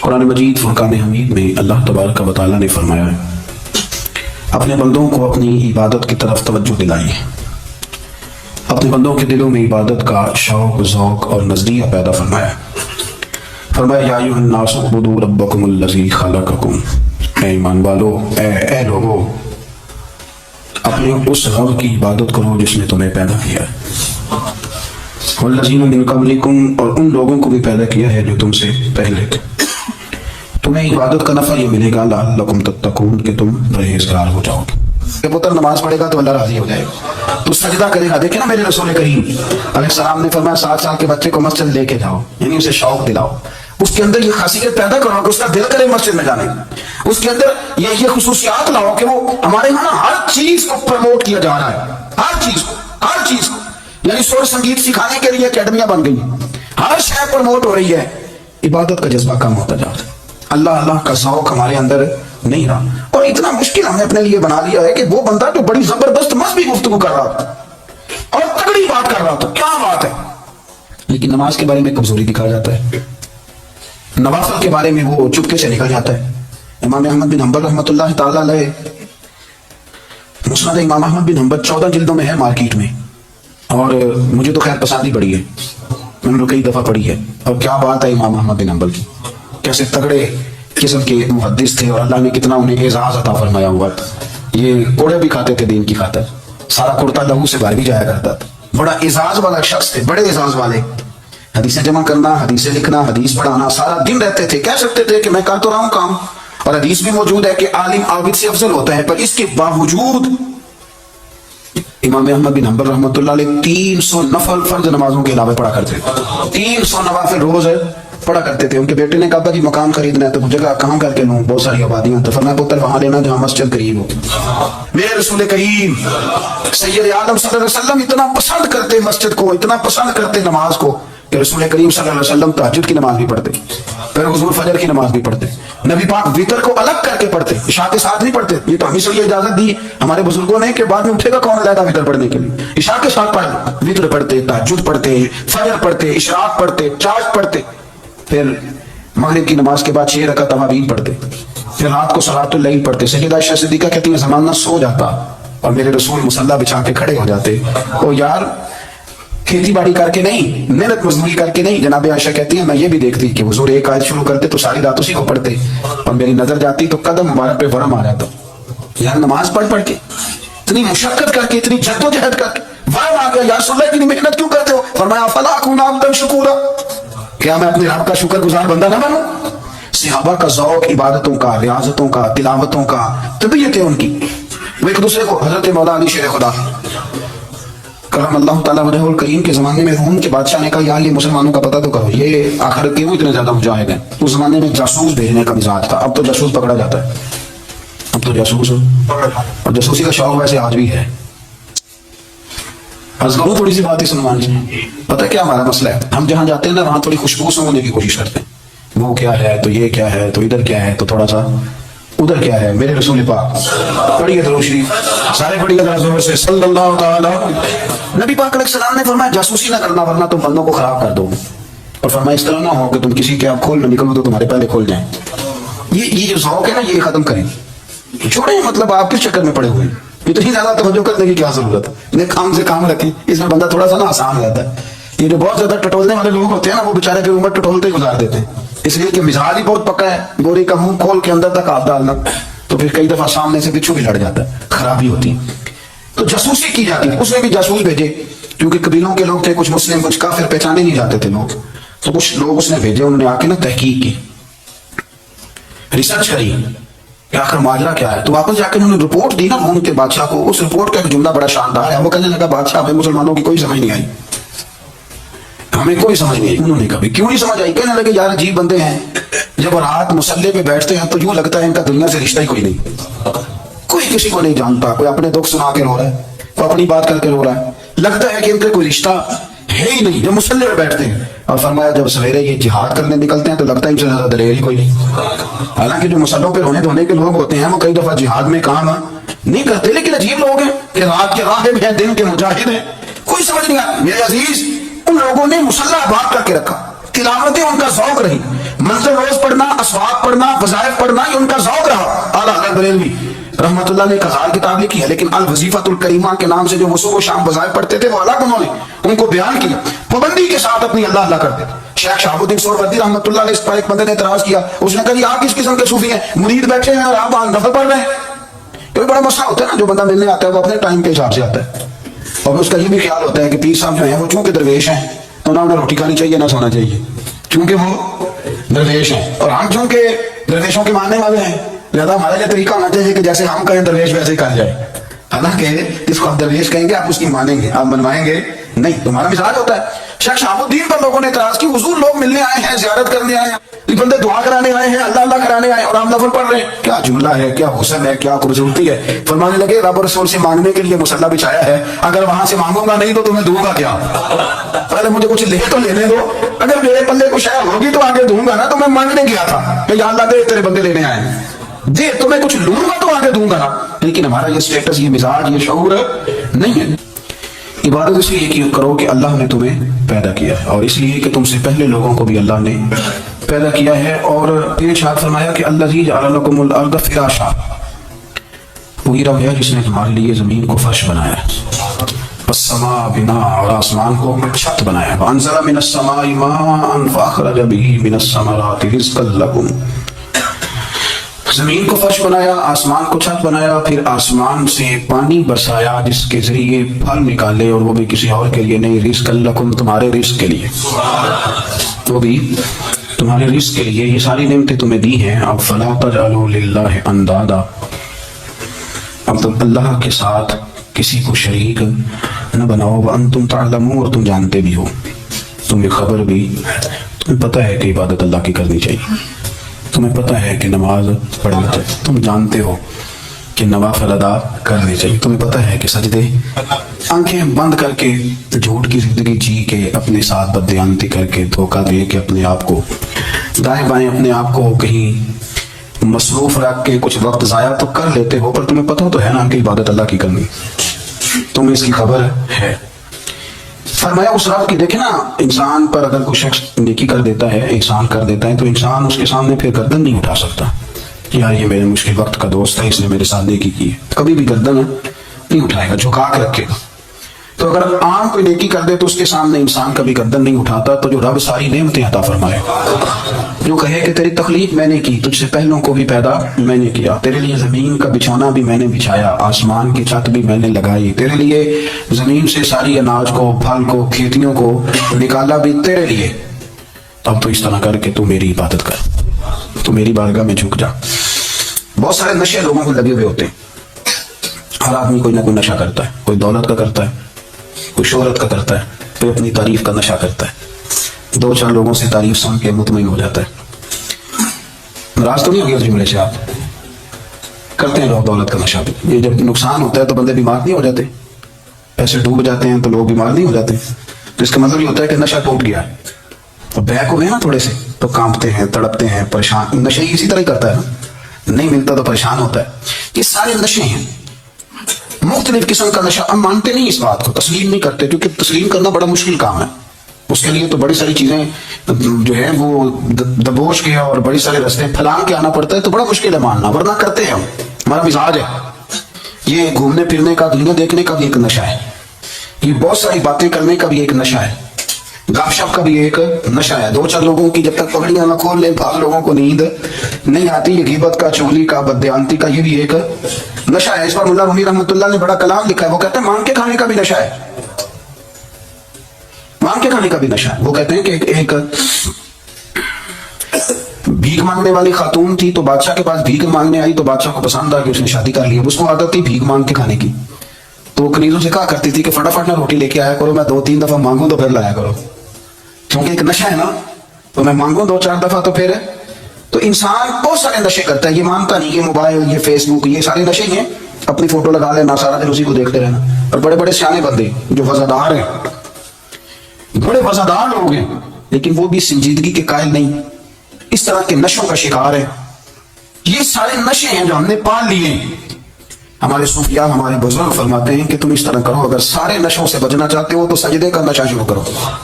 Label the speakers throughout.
Speaker 1: قرآن مجید فرقان حمید میں اللہ تبارک و تعالیٰ نے فرمایا ہے اپنے بندوں کو اپنی عبادت کی طرف توجہ دلائیے، اپنے بندوں کے دلوں میں عبادت کا شوق ذوق اور نظریہ پیدا فرمایا۔ فرمایا یا ایھا الناس اعبدوا ربکم الذی خلقکم، اے ایمان والو، اے لوگو، اپنے اس رب کی عبادت کرو جس نے تمہیں پیدا کیا ہے، والذین من قبلکم، اور ان لوگوں کو بھی پیدا کیا ہے جو تم سے پہلے تھے۔ تمہیں عبادت کا نفع یہ ملے گا لعلکم تتقون، کہ تم پرہیزگار ہو جاؤ گے۔ کہ پتر نماز پڑھے گا تو اللہ راضی ہو جائے گا، تو سجدہ کرے گا۔ دیکھیں نا میرے رسول کریم علیہ السلام نے فرمایا 7 سال کے بچے کو مسجد لے کے جاؤ، یعنی اسے شوق دلاؤ، اس کے اندر یہ خاصیت پیدا کرو کہ اس کا دل کرے مسجد میں جانے، اس کے اندر یہ خصوصیات لاؤ کہ وہ ہمارے یہاں ہر چیز کو پروموٹ کیا جا رہا ہے، ہر چیز کو، یعنی سور سنگیت سکھانے کے لیے اکیڈمیاں بن گئی، ہر شے پروموٹ ہو رہی ہے، عبادت کا جذبہ کم ہوتا جا رہا ہے، اللہ کا ذوق ہمارے اندر نہیں رہا۔ اور اتنا مشکل ہم نے اپنے لیے بنا لیا ہے کہ وہ بندہ جو بڑی زبردست مذہبی گفتگو کر رہا تھا اور تگڑی بات کر رہا تھا، کیا بات ہے، لیکن نماز کے بارے میں کمزوری دکھا جاتا ہے، نوافل کے بارے میں وہ چپکے سے نکل جاتا ہے۔ امام احمد بن حنبل رحمۃ اللہ تعالی علیہ، مسند امام احمد بن حنبل 14 جلدوں میں ہے مارکیٹ میں، اور مجھے تو خیر پسند ہی پڑی ہے، میں نے کئی دفعہ پڑھی ہے۔ اور کیا بات ہے امام احمد بن حنبل کی، کیسے تگڑے قسم کے محدث تھے، اور اللہ نے کتنا انہیں اعزاز عطا فرمایا ہوا تھا۔ یہ کوڑے بھی کھاتے تھے دین کی خاطر، سارا کرتا لہو سے باہر بھی جایا کرتا تھا، بڑا اعزاز والا شخص تھے، بڑے اعزاز والے۔ حدیثیں جمع کرنا، حدیثیں لکھنا، حدیث پڑھانا، سارا دن رہتے تھے۔ کہہ سکتے تھے کہ میں کر تو رہا ہوں کام، اور حدیث بھی موجود ہے کہ عالم عابد سے افضل ہوتا ہے، پر اس کے باوجود امام احمد بن حنبل رحمۃ اللہ علیہ 300 نفل فرض نمازوں کے علاوہ پڑھا کرتے تھے، 300 نوافل روز پڑھا کرتے تھے۔ ان کے بیٹے نے کہا کہ مکان خریدنا ہے تو جگہ کہاں کر کے لوں، بہت ساری آبادیاں، تو فرمایا پتر وہاں لینا جہاں مسجد قریب ہو۔ میرے رسول کریم سید عالم صلی اللہ علیہ وسلم اتنا پسند کرتے مسجد کو، اتنا پسند کرتے نماز کو، کہ رسول کریم صلی اللہ علیہ وسلم تہجد کی نماز بھی پڑھتے، پھر حضور فجر کی نماز بھی پڑھتے، نبی پاک وتر کو الگ کر کے پڑھتے، عشاء کے ساتھ نہیں پڑھتے۔ یہ تو ہمیں سے یہ اجازت دی ہمارے بزرگوں نے کہ بعد میں اٹھے گا کون علیحدہ وتر پڑھنے کے لیے، عشاء کے ساتھ پڑھتے، وتر پڑھتے، تہجد پڑھتے، فجر پڑھتے، اشراق پڑھتے، چاشت پڑھتے، پھر مغرب کی نماز کے بعد 6 رکعت توابین پڑھتے، پھر رات کو صلاۃ اللیل پڑھتے۔ سیدہ عائشہ صدیقہ کہتی ہیں زمانہ سو جاتا اور میرے رسول مصلی بچھا کے کھڑے ہو جاتے۔ او یار، کھیتی باڑی کر کے نہیں، محنت مزدوری کر کے نہیں۔ جناب عائشہ کہتی ہیں میں یہ بھی دیکھتی کہ حضور ایک آیت شروع کرتے تو ساری رات اسی کو پڑھتے، اور میری نظر جاتی تو قدم مبارک پہ ورم آ جاتا۔ یار نماز پڑھ کے اتنی مشقت کر کے، اتنی جد و جہد کر کے ورم آ گیا، یا رسول اللہ اتنی محنت کیوں کرتے ہو؟ فرمایا فلا اکون عبدا شکورا، کیا میں اپنے رب کا شکر گزار بندہ نہ بنوں؟ صحابہ کا ذوق عبادتوں کا، ریاضتوں کا، تلاوتوں کا، طبیعت ہے ان کی، وہ ایک دوسرے کو، حضرت مولا علی شیر خدا کرم اللہ تعالیٰ وجہ الکریم کے زمانے میں روم کے بادشاہ نے کہا یا یہ مسلمانوں کا پتہ تو کرو، یہ آخر کیوں اتنے زیادہ مجاہد ہیں؟ اس زمانے میں جاسوس بھیجنے کا مزاج تھا، اب تو جاسوس پکڑا جاتا ہے، اب تو جاسوس، اور جاسوسی کا شوق ویسے آج بھی ہے۔ تھوڑی سی بات ہی سنوان جی، پتہ کیا ہمارا مسئلہ ہے، ہم جہاں جاتے ہیں نا وہاں تھوڑی خوشبو سننے کی کوشش کرتے ہیں، وہ کیا ہے تو یہ کیا ہے تو ادھر کیا ہے تو تھوڑا سا ادھر کیا ہے۔ میرے رسول پاک پڑھیے درود شریف، سارے پڑھیے ذرا زور سے، صلی اللہ تعالی۔ نبی پاک علیہ السلام نے فرمایا جاسوسی نہ کرنا ورنہ تم بندوں کو خراب کر دو، اور فرمایا اس طرح نہ ہو کہ تم کسی کے آپ کھول نہ نکلو تو تمہارے پہلے کھول جائیں۔ یہ جو ذوق ہے نا یہ ختم کریں، چھوڑیں، مطلب آپ کس چکر میں پڑے ہوئے ہیں، اتنی زیادہ توجہ کرنے کی کیا ضرورت ہے، انہیں کام سے کام رکھیں، اس میں بندہ تھوڑا سا نا آسان رہتا ہے۔ یہ جو بہت زیادہ ٹٹولنے والے لوگ ہوتے ہیں نا وہ بیچارے کی عمر ٹٹولتے گزار دیتے ہیں، اس لیے کہ مزاج ہی بہت پکا ہے، گوری کا منہ کھول کے اندر تک ہاتھ ڈالنا، تو پھر کئی دفعہ سامنے سے پچھو بھی لڑ جاتا ہے، خرابی ہوتی ہے۔ تو جاسوسی کی جاتی ہے، اس نے بھی جاسوس بھیجے، کیونکہ قبیلوں کے لوگ تھے، کچھ مسلم کچھ کافر، پہچانے نہیں جاتے تھے لوگ، تو کچھ لوگ اس نے بھیجے، انہوں نے آ کے نا تحقیق کی، ریسرچ کری کہ آخر ماجرا کیا ہے، تو واپس جا کے انہوں نے رپورٹ دی نا روم کے بادشاہ کو۔ اس رپورٹ کا ایک جملہ بڑا شاندار ہے، وہ کہنے لگا بادشاہ ہمیں مسلمانوں کی کوئی سمجھ نہیں آئی، ہمیں کوئی سمجھ نہیں آئی۔ انہوں نے کبھی کیوں نہیں سمجھ آئی؟ کہنے لگے یار عجیب بندے ہیں، جب رات مسلح پہ بیٹھتے ہیں تو یوں لگتا ہے ان کا دنیا سے رشتہ ہی کوئی نہیں، کوئی کسی کو نہیں جانتا، کوئی اپنے دکھ سنا کے رو رہا ہے، کوئی اپنی بات کر کے رو رہا ہے، لگتا ہے کہ ان کا کوئی رشتہ ہے ہی نہیں جب مسلح پہ بیٹھتے ہیں۔ اور فرمایا جب سویرے یہ جہاد کرنے نکلتے ہیں تو لگتا ہے ان سے زیادہ دلیر ہی کوئی نہیں، حالانکہ جو مسلحوں پہ رونے دھونے کے لوگ ہوتے ہیں وہ کئی دفعہ جہاد میں کام نہیں کرتے، لیکن عجیب لوگ ہیں کہ رات کے راہب ہیں، دن کے مجاہد ہیں، کوئی سمجھ نہیں آتا۔ میرے عزیز، ان لوگوں نے مسلح آباد کر کے رکھا، تلاوتیں ان کا ذوق رہی، منزل روز پڑھنا، اسواق پڑھنا، وظائف پڑھنا، یہ ان کا ذوق رہا. اعلیٰ حضرت بریلوی رحمت اللہ نے ایک ہزار کتاب لکھی ہے، لیکن الوظیفۃ الکریمہ کے نام سے جو وہ صبح و شام وظائف پڑھتے تھے وہ الگ انہوں نے ان کو بیان کیا، پابندی کے ساتھ اپنی اللہ اللہ کرتے. شیخ شہاب الدین سہروردی رحمت اللہ علیہ اس پر ایک بندے نے اعتراض کیا، اس نے کہا یہ آپ کس قسم کے صوفی ہیں، مرید بیٹھے ہیں اور آپ نفل پڑھ رہے ہیں. کوئی بڑا مسئلہ ہوتا ہے نا، جو بندہ ملنے آتا ہے وہ اپنے ٹائم کے حساب سے آتا ہے، اور اس کا یہ بھی خیال ہوتا ہے کہ پیر صاحب جو ہیں وہ چونکہ درویش ہیں تو نہ انہیں روٹی کھانی چاہیے نہ سونا چاہیے، چونکہ وہ درویش ہیں، اور ہم چونکہ درویشوں کے ماننے والے ہیں لہذا ہمارا یہ طریقہ ہونا چاہیے کہ جیسے ہم کہیں درویش ویسے ہی کر جائے. حالانکہ جس کو آپ درویش کہیں گے آپ اس کی مانیں گے، آپ منوائیں گے نہیں، تمہارا مزاج ہوتا ہے. شیخ شہاب الدین پر لوگوں نے اعتراض کی، حضور لوگ ملنے آئے ہیں، زیارت کرنے آئے ہیں، یہ بندے دعا کرانے آئے ہیں، اللہ اللہ کرانے آئے ہیں، اور ہم نفل پڑھ رہے ہیں، کیا جملہ ہے، کیا حسن ہے، کیا خوبصورتی ہے. فرمانے لگے رب رسول سے مانگنے کے لیے مصلی بچھایا ہے، اگر وہاں سے مانگوں گا نہیں تو تمہیں دوں گا کیا، پہلے مجھے کچھ لے تو لینے دو، اگر میرے پلے کو شاید ہوگی تو آگے دوں گا نا. تو میں مانگنے گیا تھا کہ یا اللہ دے تیرے بندے لینے آئے ہیں، دے تمہیں کچھ لوں گا تو آگے دوں گا نا. لیکن ہمارا یہ سٹیٹس، یہ مزاج، یہ شعور نہیں ہے. عبادت اس لیے کرو کہ اللہ نے تمہیں پیدا کیا ہے، اور اس لیے کہ تم سے پہلے لوگوں کو بھی اللہ نے پیدا کیا ہے. اور پھر ارشاد فرمایا کہ الذی جعل لکم الارض فراشا، وہی رب ہے جس نے تمہارے لیے زمین کو فرش بنایا ہے، والسماء بنا، اور آسمان کو چھت بنایا ہے، وانزل من السماء ماء فاخرج به من الثمرات رزقا لکم. زمین کو فرش بنایا، آسمان کو چھت بنایا، پھر آسمان سے پانی برسایا جس کے ذریعے پھل نکالے، اور وہ بھی کسی اور کے لیے نہیں، رزق لکم، تمہارے رزق کے لیے، وہ بھی تمہارے رزق کے لیے. یہ ساری نعمتیں تمہیں دی ہیں. اب فلا تجعلوا للہ اندادا، اب تم اللہ کے ساتھ کسی کو شریک نہ بناؤ، وانتم تعلمون، اور تم جانتے بھی ہو، تمہیں خبر بھی، تمہیں پتہ ہے کہ عبادت اللہ کی کرنی چاہیے، تمہیں پتہ ہے کہ نماز پڑھنا چاہیے، تم جانتے ہو کہ نوافل ادا کرنے چاہیے، تمہیں پتہ ہے کہ سجدے، آنکھیں بند کر کے جھوٹ کی زندگی جی کے، اپنے ساتھ بددیانتی کر کے، دھوکہ دے کے اپنے آپ کو دائیں بائیں اپنے آپ کو کہیں مصروف رکھ کے کچھ وقت ضائع تو کر لیتے ہو، پر تمہیں پتہ تو ہے نا کہ عبادت اللہ کی کرنی، تمہیں اس کی خبر ہے. فرمایا اس رب کی، دیکھیں نا، انسان پر اگر کوئی شخص نیکی کر دیتا ہے، احسان کر دیتا ہے، تو انسان اس کے سامنے پھر گردن نہیں اٹھا سکتا، یار یہ میرے مشکل وقت کا دوست ہے، اس نے میرے ساتھ نیکی کی ہے، کبھی بھی گردن نہیں اٹھائے گا، جھکا کے رکھے گا. تو اگر عام کوئی نیکی کر دے تو اس کے سامنے انسان کبھی گردن نہیں اٹھاتا. تو جو رب ساری نعمتیں عطا فرمائے، جو کہے کہ تیری تخلیق میں نے کی، تجھ سے پہلوں کو بھی پیدا میں نے کیا، تیرے لیے زمین کا بچھونا بھی میں نے بچھایا، آسمان کی چھت بھی میں نے لگائی، تیرے لیے زمین سے ساری اناج کو، پھل کو، کھیتیوں کو نکالا بھی تیرے لیے، اب تو اس طرح کر کے تو میری عبادت کر، تو میری بارگاہ میں جھک جا. بہت سارے نشے لوگوں کو لگے ہوئے ہوتے ہیں، ہر آدمی کوئی نہ کوئی نشہ کرتا ہے، کوئی دولت کا کرتا ہے، کوئی شہرت کا کرتا ہے، کوئی اپنی تعریف کا نشہ کرتا ہے، دو چار لوگوں سے تعریف سن کے مطمئن ہو جاتا ہے. ناراض تو نہیں ہوگی اس جملے سے؟ آپ کرتے ہیں لوگ دولت کا نشہ بھی. یہ جب نقصان ہوتا ہے تو بندے بیمار نہیں ہو جاتے، پیسے ڈوب جاتے ہیں تو لوگ بیمار نہیں ہو جاتے، تو اس کا مطلب یہ ہوتا ہے کہ نشہ ٹوٹ گیا ہے. تو بیک ہوئے نا تھوڑے سے تو کانپتے ہیں، تڑپتے ہیں، پریشان. نشہ ہی اسی طرح ہی کرتا ہے نا، نہیں ملتا تو پریشان ہوتا ہے. یہ سارے نشے ہیں، مختلف قسم کا نشہ. ہم مانتے نہیں اس بات کو، تسلیم نہیں کرتے، کیونکہ تسلیم کرنا بڑا مشکل کام ہے. اس کے لیے تو بڑی ساری چیزیں جو ہے وہ دبوچ کے اور بڑی سارے رستے پھلان کے آنا پڑتا ہے، تو بڑا مشکل ہے ماننا، ورنہ کرتے ہیں ہم. ہمارا مزاج ہے. یہ گھومنے پھرنے کا، دنیا دیکھنے کا بھی ایک نشہ ہے، یہ بہت ساری باتیں کرنے کا بھی ایک نشہ ہے، گپ شپ کا بھی ایک نشہ ہے. دو چار لوگوں کی جب تک پگڑیاں نہ کھول لیں، بعض لوگوں کو نیند نہیں آتی. یہ غیبت کا، چغلی کا، بددیانتی کا، یہ بھی ایک نشہ ہے. اس پر ملا رومی رحمۃ اللہ نے بڑا کلام لکھا ہے. وہ کہتے ہیں مانگ کے کھانے کا بھی نشہ ہے، مانگ کے کھانے کا بھی نشہ ہے. وہ کہتے ہیں کہ ایک بھیک مانگنے والی خاتون تھی، تو بادشاہ کے پاس بھیک مانگنے آئی، تو بادشاہ کو پسند آ کہ اس نے شادی کر لی. اس کو عادت تھی بھیک مانگ کے کھانے کی، تو وہ کنیزوں سے کہا کرتی تھی کہ فٹافٹ نہ روٹی لے کے آیا کرو، میں 2-3 دفعہ مانگوں تو پھر لایا کرو، کیونکہ ایک نشہ ہے نا، تو میں مانگوں 2-4 دفعہ تو پھر. تو انسان بہت سارے نشے کرتا ہے، یہ مانتا نہیں. یہ موبائل، یہ فیس بک، یہ سارے نشے ہیں. اپنی فوٹو لگا لینا، سارا دن اسی کو دیکھتے رہنا. اور بڑے بڑے سیانے بندے جو وفادار ہیں، بڑے وفادار لوگ ہیں، لیکن وہ بھی سنجیدگی کے قائل نہیں، اس طرح کے نشوں کا شکار ہے. یہ سارے نشے ہیں جو ہم نے پال لیے ہیں. ہمارے صوفیاء، ہمارے بزرگ فرماتے ہیں کہ تم اس طرح کرو، اگر سارے نشوں سے بچنا چاہتے ہو تو سجدے کا نشہ شروع کرو.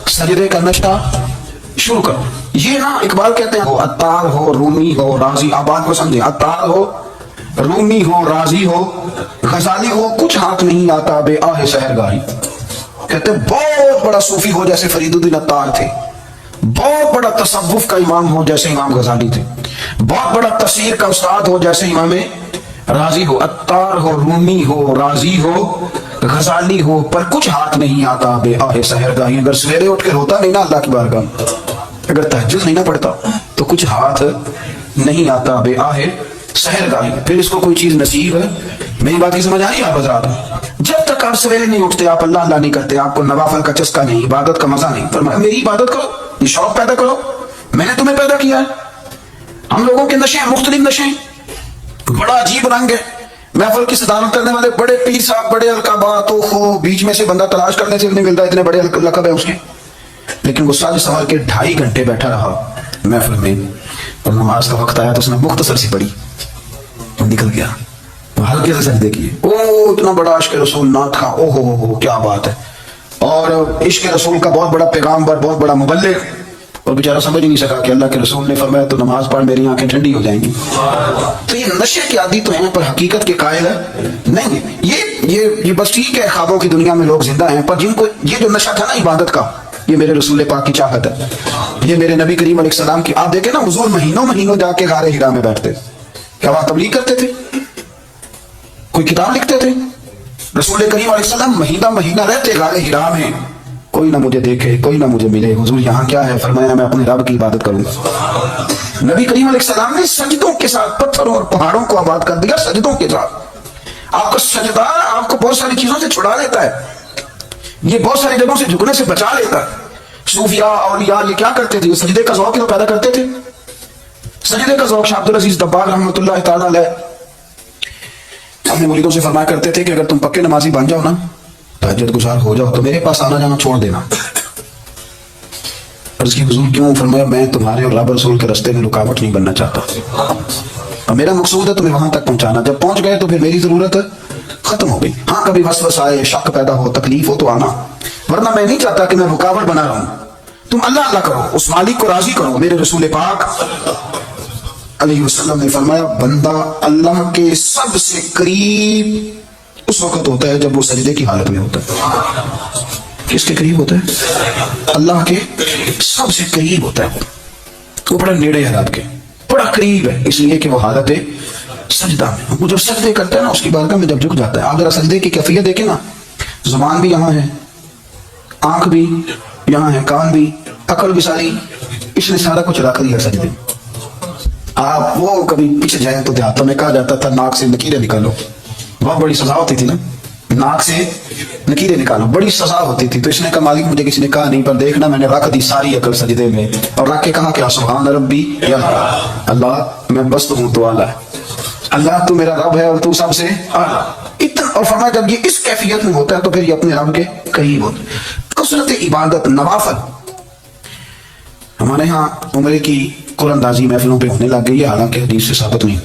Speaker 1: سجدے کا نشہ شروع کرو. یہ نا اقبال کہتے ہیں عطار ہو رومی ہو رازی, آپ بات کو سمجھیں, عطار ہو رومی ہو رازی ہو غزالی ہو, کچھ ہاتھ نہیں آتا بے آہ سحرگاہی. کہتے ہیں بہت بڑا صوفی ہو جیسے فرید الدین عطار تھے, بہت بڑا تصوف کا امام ہو جیسے امام غزالی تھے, بہت بڑا تفسیر کا استاد ہو جیسے امام رازی ہو, عطار ہو رومی ہو رازی ہو غزالی ہو, پر کچھ ہاتھ نہیں آتا بے آہ سحرگاہی. اگر سویرے اٹھ کے روتا نہیں نا اللہ کی بارگاہ میں, اگر تہجد نہیں نہ پڑھتا تو کچھ ہاتھ نہیں آتا بے آہ سحرگاہی. پھر اس کو کوئی چیز نصیب ہے. میری بات کی سمجھ آئی آپ حضرات؟ جب تک آپ سویرے نہیں اٹھتے, آپ اللہ اللہ نہیں کرتے, آپ کو نوافل کا چسکا نہیں, عبادت کا مزہ نہیں, فرمایا میری عبادت کرو, یہ شوق پیدا کرو, میں نے تمہیں پیدا کیا ہے. ہم لوگوں کے نشے مختلف نشے, بڑا عجیب رنگ ہے. محفل کی صدارت کرنے والے بڑے پیر صاحب, بڑے القابات, ہو بیچ میں سے بندہ تلاش کرنے سے نہیں ملتا, اتنے بڑے لقب ہے اس کے, لیکن وہ سال سوال کے 2.5 گھنٹے بیٹھا رہا محفل میں, اور نماز کا وقت آیا تو اس نے مختصر سی پڑھی, نکل گیا, ہلکے سے سجدے کیے. او اتنا بڑا عشق رسول نعت کا, او ہو کیا بات ہے. اور عشق رسول کا بہت بڑا پیغامبر, بہت بڑا مبلغ, اور بیچارہ سمجھ نہیں سکا کہ اللہ کے رسول نے فرمایا تو نماز پڑھ میری آنکھیں ٹھنڈی ہو جائیں گی. تو یہ نشے کے عادی تو ہیں پر حقیقت کے قائل ہے نہیں. یہ بس ٹھیک ہے, خوابوں کی دنیا میں لوگ زندہ ہیں, پر جن کو یہ جو نشہ تھا نا عبادت کا, یہ میرے رسول پاک کی چاہت ہے, یہ میرے نبی کریم علیہ السلام کی. آپ دیکھیں نا حضور مہینوں جا کے غار ہرا میں بیٹھتے, کیا وہاں تبلیغ کرتے تھے, کوئی کتاب لکھتے تھے؟ رسول کریم علیہ السلام مہینہ رہتے غار ہرا میں, کوئی نہ مجھے دیکھے, کوئی نہ مجھے ملے, حضور یہاں کیا ہے, فرمایا میں اپنے رب کی عبادت کروں گا. نبی کریم علیہ السلام نے سجدوں کے ساتھ پتھروں اور پہاڑوں کو آباد کر دیا, سجدوں کے ساتھ. آپ کا سجدہ آپ کو بہت ساری چیزوں سے چھڑا لیتا ہے, یہ بہت ساری جگہوں سے جھکنے سے بچا لیتا ہے. صوفیاء اولیاء یہ کیا کرتے تھے, سجدے کا ذوق تو پیدا کرتے تھے. سجدے کا ذوق شاہ عبدالعزیز دباغ رحمۃ اللہ تعالیٰ علیہ اپنے مریدوں سے فرمایا کرتے تھے کہ اگر تم پکے نمازی بن جاؤ نا, تہجد گزار ہو جاؤ, تو میرے پاس آنا جانا چھوڑ دینا. عرض کی حضور کیوں؟ فرمایا میں تمہارے اور رب رسول کے راستے میں رکاوٹ نہیں بننا چاہتا, اور میرا مقصود ہے تمہیں وہاں تک پہنچانا. جب پہنچ گئے تو پھر میری ضرورت ختم ہو گئی. ہاں کبھی وسوس آئے, شک پیدا ہو, تکلیف ہو تو آنا, ورنہ میں نہیں چاہتا کہ میں رکاوٹ بنا رہا ہوں. تم اللہ اللہ کرو, اس مالک کو راضی کرو. میرے رسول پاک علیہ وسلم نے فرمایا بندہ اللہ کے سب سے قریب اس وقت ہوتا ہے جب وہ سجدے کی حالت میں ہوتا ہے. کس کے قریب ہوتا ہے؟ اللہ کے سب سے قریب ہوتا ہے. وہ بڑا نیڑے ہے آپ کے, بڑا قریب ہے, اس لیے کہ وہ حالت ہے سجدہ میں. وہ جو سجدے کرتا ہے نا اس کی بارگاہ میں جب جھک جاتا ہے. آپ ذرا سجدے کی کیفیت دیکھیں نا, زبان بھی یہاں ہے, آنکھ بھی یہاں ہے, کان بھی, عقل بھی ساری, اس نے سارا کچھ رکھ دیا سجدے. آپ وہ کبھی پیچھے جائیں تو دیہاتوں میں کہا جاتا تھا ناک سے لکیریں نکالو, بہت بڑی سزا ہوتی تھی نا, ناک سے لکیریں نکالو, بڑی سزا ہوتی تھی. تو اس نے کہا مالک مجھے کسی نے کہا نہیں, پر دیکھنا میں نے رکھ دی ساری عقل سجدے میں, اور رکھ کے کہا کہ سبحان ربی, یا اللہ میں بس تو ہوں تو اعلیٰ ہے, اللہ تو میرا رب ہے اور تو سب سے اعلیٰ. اتنا, اور فرمایا جب یہ اس کیفیت میں ہوتا ہے تو پھر یہ اپنے رب کے قریب ہوتا ہے. کثرت عبادت, نوافل. ہمارے ہاں عمرے کی قرآن اندازی محفلوں پہ ہونے لگ گئی ہے, حالانکہ حدیث سے ثابت نہیں.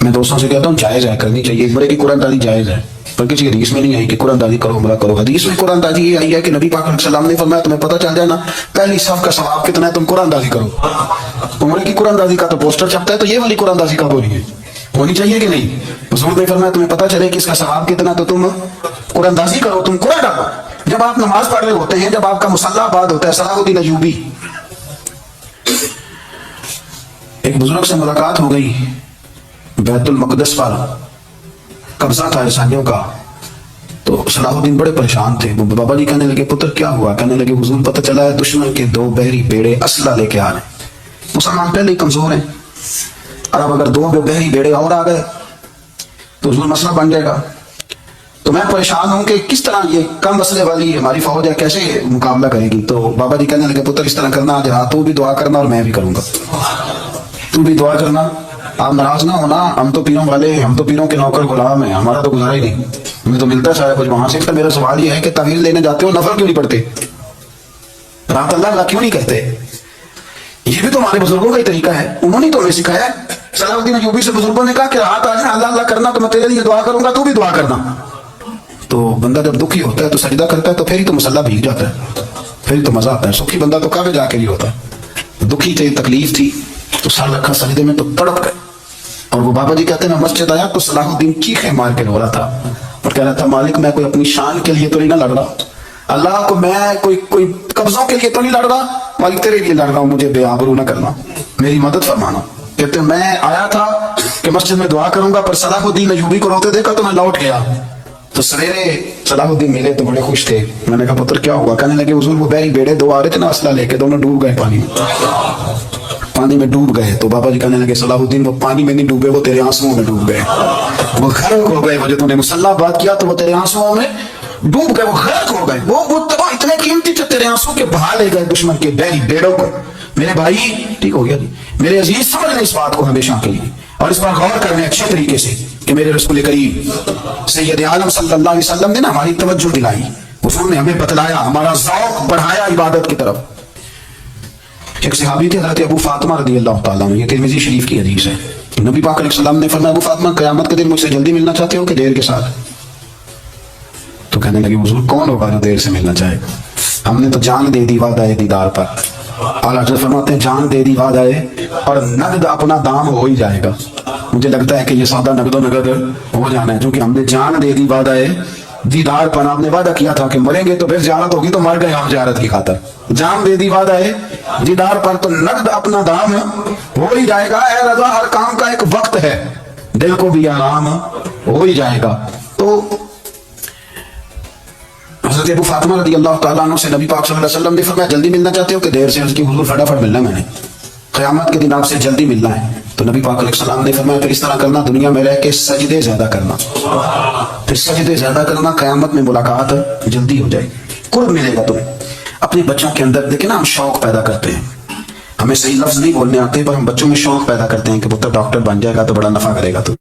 Speaker 1: میں دوستوں سے کہتا ہوں جائز ہے, کرنی چاہیے. عمرے کی قرآن اندازی جائز ہے, پر کسی حدیث میں نہیں آئی کہ قرآن اندازی کرو عمرہ کرو. حدیث میں قرآن اندازی یہ آئی ہے کہ نبی پاک علیہ السلام نے فرمایا تمہیں پتہ چل جائے نا پہلی صف کا ثواب کتنا ہے, تم قرآن اندازی کرو. عمرے کی قرآن اندازی کا تو پوسٹر چھپتا ہے, تو یہ والی قرآن اندازی کب ہو رہی ہے؟ ہونی چاہیے کہ نہیں؟ حضور نے فرمایا تمہیں پتہ چلے کہ اس کا ثواب کتنا, تو تم قرآن اندازی کرو, تم قرآن ڈالو. جب آپ نماز پڑھ رہے ہوتے ہیں, جب آپ کا مصلی آباد ہوتا ہے, صلاح الدین ایوبی, ایک بزرگ سے ملاقات ہو گئی, بیت المقدس پر قبضہ تھا عیسائیوں کا. تو صلاح الدین بڑے پریشان تھے. بابا جی کہنے لگے پتر کیا ہوا؟ کہنے لگے حضور پتہ چلا ہے دشمن کے 2 بحری بیڑے اسلحہ لے کے آ رہے ہیں. مسلمان پہلے ہی کمزور ہیں, اور اب اگر 2 بحری بیڑے اور آ گئے تو حضور مسئلہ بن جائے گا. تو میں پریشان ہوں کہ کس طرح یہ کم مسئلے والی ہماری فوج ہے کیسے مقابلہ کرے گی. تو بابا جی کہنے لگے پتر اس طرح کرنا, آج رات تو بھی دعا کرنا اور میں بھی کروں گا, تو بھی دعا کرنا. آپ ناراض نہ ہونا, ہم تو پیروں والے, ہم تو پیروں کے نوکر غلام ہیں, ہمارا تو گزارا ہی نہیں, ہمیں تو ملتا ہے کچھ وہاں سے. پھر میرا سوال یہ ہے کہ تعویذ لینے جاتے ہو نفل کیوں نہیں پڑھتے, رات اللہ اللہ کیوں نہیں کہتے؟ یہ بھی تو ہمارے بزرگوں کا ہی طریقہ ہے, انہوں نے تو ہمیں سکھایا ہے. صلاح الدین ایوبی سے بزرگوں نے کہا کہ رات آ جائے اللہ اللہ کرنا, تو میں تیرے لیے دعا کروں گا, تو بھی دعا کرنا. تو بندہ جب دکھی ہوتا ہے تو سجدہ کرتا ہے تو پھر ہی تو مسلح بھیگ جاتا ہے, پھر ہی تو مزہ آتا ہے. سکھی بندہ تو کعبے جا کے ہی ہوتا ہے. دکھی تھے, تکلیف تھی, تو سر رکھا سجدے میں تو تڑپ گئے. اور وہ بابا جی کہتے ہیں میں مسجد آیا تو صلاح الدین چیخیں مار کے رو رہا تھا اور کہہ رہا تھا مالک میں کوئی اپنی شان کے لیے تو نہیں نہ لڑ رہا, اللہ کو میں کوئی قبضوں کے لیے تو نہیں لڑ رہا, مالک تیرے لیے لڑ رہا ہوں, مجھے بے آبرو نہ کرنا, میری مدد فرمانا. کہتے ہیں میں آیا تھا کہ مسجد میں دعا کروں گا, پر صلاح الدین ایوبی کو روتے دیکھا تو میں لوٹ گیا. تو سویرے صلاح الدین ملے تو بڑے خوش تھے. میں نے کہا پتر کیا ہوا؟ کہنے لگے حضور وہ بہری بیڑے دو آ رہے تھے نا اسلحہ لے کے, دونوں ڈوب گئے پانی میں ڈوب گئے. تو بابا جی کہنے لگے صلاح الدین وہ پانی میں نہیں ڈوبے, وہ تیرے آنسوؤں میں ڈوب گئے, وہ غرق ہو گئے. وہ جو تم نے مسلح بات کیا تو وہ تیرے آنسوؤں میں ڈوب گئے, وہ غرق ہو گئے. وہ تباہ اتنے قیمتی تھے تیرے آنسو کے بہا لے گئے دشمن کے بہری بیڑوں کو. میرے بھائی ٹھیک ہو گیا جی, میرے عزیز سمجھ لیں اس بات کو ہمیشہ کے لیے, اور اس پر غور کرنے اچھے طریقے سے کہ میرے رسول کریم سید عالم صلی اللہ علیہ وسلم نے نا ہماری توجہ دلائی, حضور نے ہمیں بتلایا, ہمارا ذوق بڑھایا عبادت کی طرف. ایک صحابی تھے حضرت ابو فاطمہ رضی اللہ تعالیٰ عنہ, یہ ترمذی شریف کی حدیث ہے. نبی پاک علیہ السلام نے فرمایا ابو فاطمہ قیامت کے دن مجھ سے جلدی ملنا چاہتے ہو کہ دیر کے ساتھ؟ تو کہنے لگے حضور کون ہوگا جو دیر سے ملنا چاہے گا, ہم نے تو جان دے دی وعدہ دیدار پر. اعلیٰ حضرت فرماتے ہیں جان دے دی وعدہ اور نقد اپنا دام ہو ہی جائے گا. مجھے لگتا ہے کہ یہ سودا نقد و نقد ہو جانا ہے, کیونکہ ہم نے جان دے دی وعدہ دیدار پر. آپ نے وعدہ کیا تھا کہ مریں گے تو پھر زیارت ہوگی, تو مر گئے ہم زیارت کی خاطر. جان دے دی وعدہ دیدار پر, تو نقد اپنا دام ہو ہی جائے گا. اے رضا ہر کام کا ایک وقت ہے, دل کو بھی آرام ہو ہی جائے گا. تو حضرت ابو فاطمہ رضی اللہ تعالیٰ عنہ سے نبی پاک صلی اللہ علیہ وسلم نے فرمایا جلدی ملنا چاہتے ہو کہ دیر سے؟ اس کی حضور فٹافٹ ملنا ہے, میں نے قیامت کے دن آپ سے جلدی ملنا ہے. تو نبی پاک علیہ السلام نے فرمایا پھر اس طرح کرنا, دنیا میں رہ کے سجدے زیادہ کرنا, پھر سجدے زیادہ کرنا, قیامت میں ملاقات جلدی ہو جائے, قرب ملے گا تمہیں. اپنے بچوں کے اندر دیکھیں نا, ہم شوق پیدا کرتے ہیں, ہمیں صحیح لفظ نہیں بولنے آتے پر ہم بچوں میں شوق پیدا کرتے ہیں کہ پتر ڈاکٹر بن جائے گا تو بڑا نفع کرے گا تو